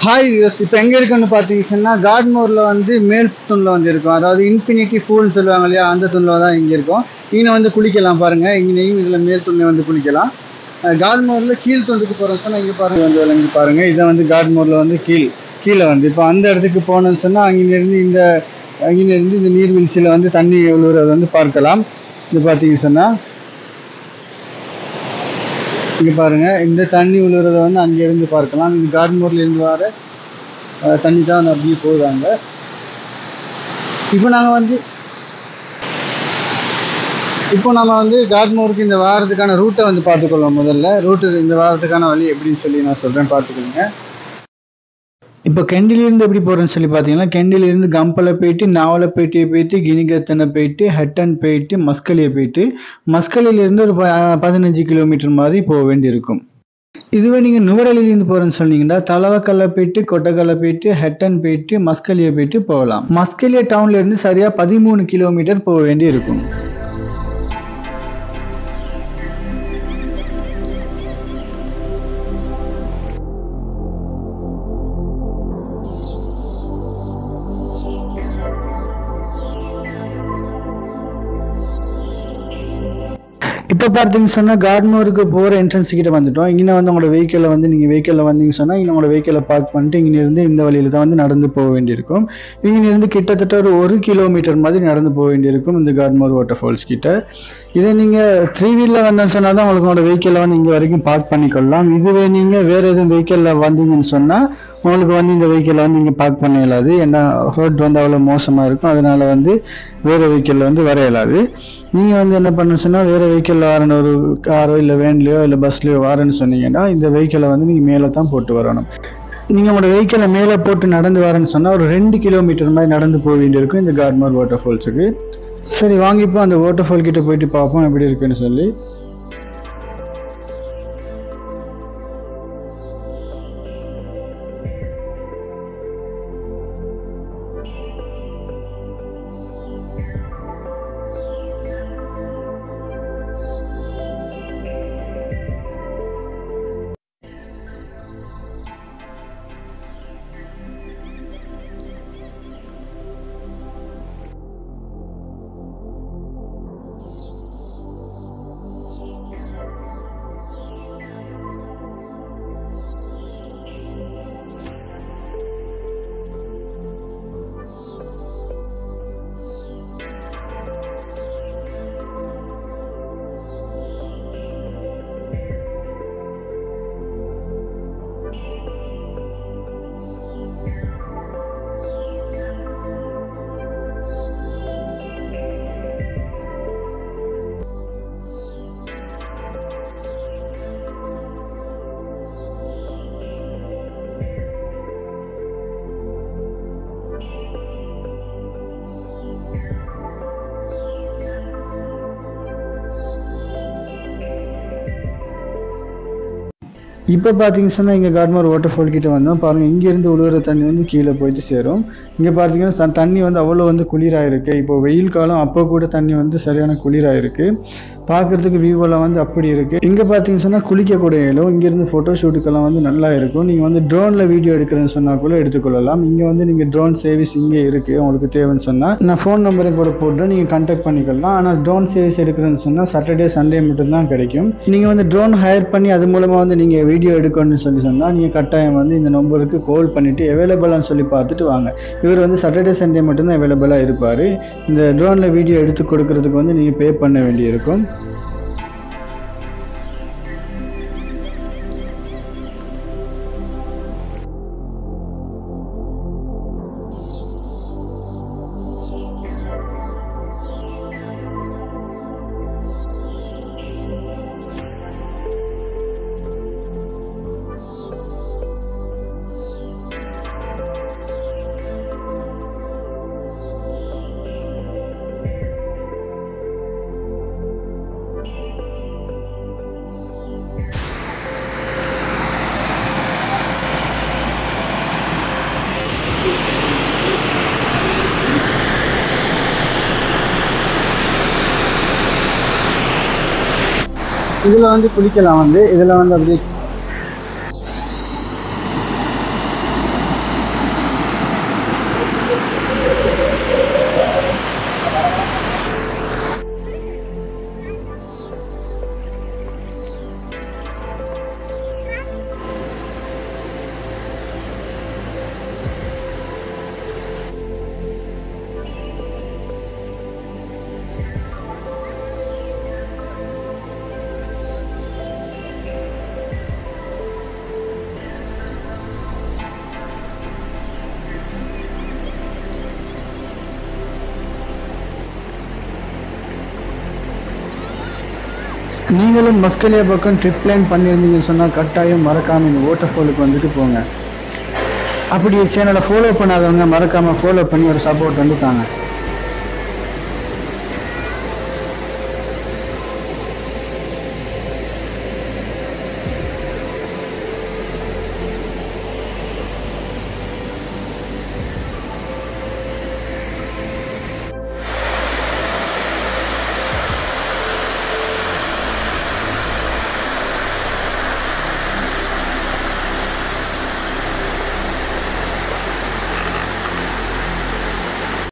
Hi views, இப்போ எங்கே இருக்குன்னு பார்த்தீங்கன்னா கார்ட்மோரில் வந்து மேல் தூணில் வந்து இருக்கும். அதாவது இன்ஃபினிட்டி பூல்னு சொல்லுவாங்க இல்லையா, அந்த தூணில் தான் இங்கே இருக்கும். இங்கே வந்து குளிக்கலாம் பாருங்கள். இங்கேயும் இதில் மேல் தூணில் வந்து குளிக்கலாம். கார்ட்மோரில் கீழ் தூண்டுக்கு போகிறோம்னு சொன்னால் இங்கே பாருங்கள் வந்து விளங்கி பாருங்கள். இதை வந்து கார்ட்மோரில் வந்து கீழே வந்து இப்போ அந்த இடத்துக்கு போகணுன்னு சொன்னால் அங்கேருந்து இந்த நீர்வீழ்ச்சியில் வந்து தண்ணி விழுவுறதை வந்து பார்க்கலாம். இது பார்த்தீங்கன்னு சொன்னால் இங்கே பாருங்கள், இந்த தண்ணி விழுறத வந்து அங்கேருந்து பார்க்கலாம். இந்த கார்ட்மோர்லேருந்து வர தண்ணி தான் அப்படியே போகுதாங்க. இப்போ நம்ம வந்து கார்ட்மோருக்கு இந்த வாரத்துக்கான ரூட்டை வந்து பார்த்துக்கொள்வோம். முதல்ல இந்த வாரத்துக்கான வழி எப்படின்னு சொல்லி நான் சொல்கிறேன், பார்த்துக்கோங்க. இப்போ கெண்டிலிருந்து எப்படி போகிறேன்னு சொல்லி பார்த்தீங்கன்னா, கெண்டிலிருந்து கம்பலை போயிட்டு, நாவலப்பேட்டையை போயிட்டு, கினிகத்தனை போயிட்டு, ஹட்டன் போயிட்டு, மஸ்கலியை போயிட்டு, மஸ்கலியிலேருந்து ஒரு 15 கிலோமீட்டர் மாதிரி போக வேண்டியிருக்கும். இதுவே நீங்கள் நுவரெலியிலேருந்து போகிறேன்னு சொன்னீங்கன்னா தலவக்கல்லை போயிட்டு, கொட்டக்கல்லை போயிட்டு, ஹட்டன் போயிட்டு, மஸ்கலியை போயிட்டு போகலாம். மஸ்கலியா டவுன்லேருந்து சரியாக 13 கிலோமீட்டர் போக வேண்டி இருக்கும். இப்போ பார்த்தீங்கன்னு சொன்னால் கார்ட்மோருக்கு போகிற என்ட்ரன்ஸ் கிட்ட வந்துட்டோம். இங்கே வந்து உங்களோட வெஹிக்கிளில் வந்து நீங்கள் வெஹிக்கிளில் வந்தீங்கன்னு சொன்னால் இங்கே உங்களோட வெஹிக்கிளை பார்க் பண்ணிட்டு இங்கேருந்து இந்த வழியில் தான் வந்து நடந்து போக வேண்டியிருக்கும். இங்கேருந்து கிட்டத்தட்ட ஒரு 1 கிலோமீட்டர் மாதிரி நடந்து போக வேண்டியிருக்கும் இந்த கார்ட்மோர் வாட்டர் ஃபால்ஸ் கிட்ட. இதை நீங்கள் 3 வீலில் வந்தேன்னு சொன்னால் தான் உங்களுக்கு உங்களோட வெஹிக்கிளில் வந்து இங்கே வரைக்கும் பார்க் பண்ணிக்கொள்ளலாம். இதுவே நீங்கள் வேறு எதுவும் வெஹிக்கிளில் வந்தீங்கன்னு சொன்னால் உங்களுக்கு வந்து இந்த வெஹிக்கிளில் வந்து இங்கே பார்க் பண்ண இயலாது. ஏன்னா ரோட் வந்து அவ்வளோ மோசமாக இருக்கும். அதனால் வந்து வேறு வெஹிக்கிளில் வந்து வர இயலாது. நீங்கள் வந்து என்ன பண்ணணும்னு சொன்னால் வேறு வெஹிக்கிளில் வரணும், ஒரு காரோ இல்லை வேன்லையோ இல்லை பஸ்லையோ வரேன்னு சொன்னீங்கன்னா இந்த வெஹிக்கிளை வந்து நீங்கள் மேலே தான் போட்டு வரணும். நீங்கள் உங்களோட வெஹிக்கிளை மேலே போட்டு நடந்து வரேன்னு சொன்னால் ஒரு 2 கிலோமீட்டர் மாதிரி நடந்து போக வேண்டியிருக்கும் இந்த கார்ட்மோர் வாட்டர் ஃபால்ஸுக்கு. சரி, வாங்கிப்போ அந்த வாட்டர் ஃபால் கிட்ட போயிட்டு பார்ப்போம் எப்படி இருக்குன்னு சொல்லி. இப்போ பார்த்தீங்கன்னு சொன்னால் இங்கே கார்ட்மோர் வாட்டர் ஃபால் கிட்ட வந்தோம் பாருங்கள். இங்கேருந்து உழுவுற தண்ணி வந்து கீழே போயிட்டு சேரும். இங்கே பார்த்தீங்கன்னா தண்ணி வந்து அவ்வளோ வந்து குளிராக இருக்குது. இப்போ வெயில் காலம், அப்போ கூட தண்ணி வந்து சரியான குளிராக இருக்குது. பார்க்குறதுக்கு வியூவெல்லாம் வந்து அப்படி இருக்குது. இங்கே பார்த்தீங்கன்னு சொன்னால் குளிக்கக்கூடிய இடம். இங்கேருந்து ஃபோட்டோ ஷூட்டுக்கெல்லாம் வந்து நல்லா இருக்கும். நீங்கள் வந்து ட்ரோனில் வீடியோ எடுக்கிறேன்னு சொன்னால் கூட எடுத்துக்கொள்ளலாம். இங்கே வந்து நீங்கள் ட்ரோன் சர்வீஸ் இங்கே இருக்குது. உங்களுக்கு தேவைன்னு சொன்னால் நான் ஃபோன் நம்பரை கூட போட்டு நீங்கள் கான்டாக்ட் பண்ணிக்கலாம். ஆனால் ட்ரோன் சர்வீஸ் எடுக்கிறேன்னு சொன்னால் சாட்டர்டே சண்டே மட்டும்தான் கிடைக்கும். நீங்கள் வந்து ட்ரோன் ஹையர் பண்ணி அது மூலமாக வந்து நீங்கள் வீடியோ எடுக்கணும்னு சொன்னால் நீங்கள் கட்டாயம் வந்து இந்த நம்பருக்கு கால் பண்ணிவிட்டு அவைலபிளான்னு சொல்லி பார்த்துட்டு வாங்க. இவர் வந்து சாட்டர்டே சண்டே மட்டும்தான் அவைலபிளாக இருப்பார். இந்த ட்ரோனில் வீடியோ எடுத்து கொடுக்கறதுக்கு வந்து நீங்கள் பே பண்ண வேண்டியிருக்கும். இதில் வந்து குளிக்கலாம். வந்து இதில் வந்து அப்படியே நீங்களும் மஸ்கலியா பக்கம் ட்ரிப் பிளான் பண்ணியிருந்தீங்கன்னு சொன்னால் கட்டாயம் மறக்காமல் இந்த வாட்டர் ஃபாலுக்கு வந்துட்டு போங்க. அப்படி சேனலை ஃபாலோ பண்ணாதவங்க மறக்காமல் ஃபாலோ பண்ணி ஒரு சப்போர்ட் வந்து தாங்க.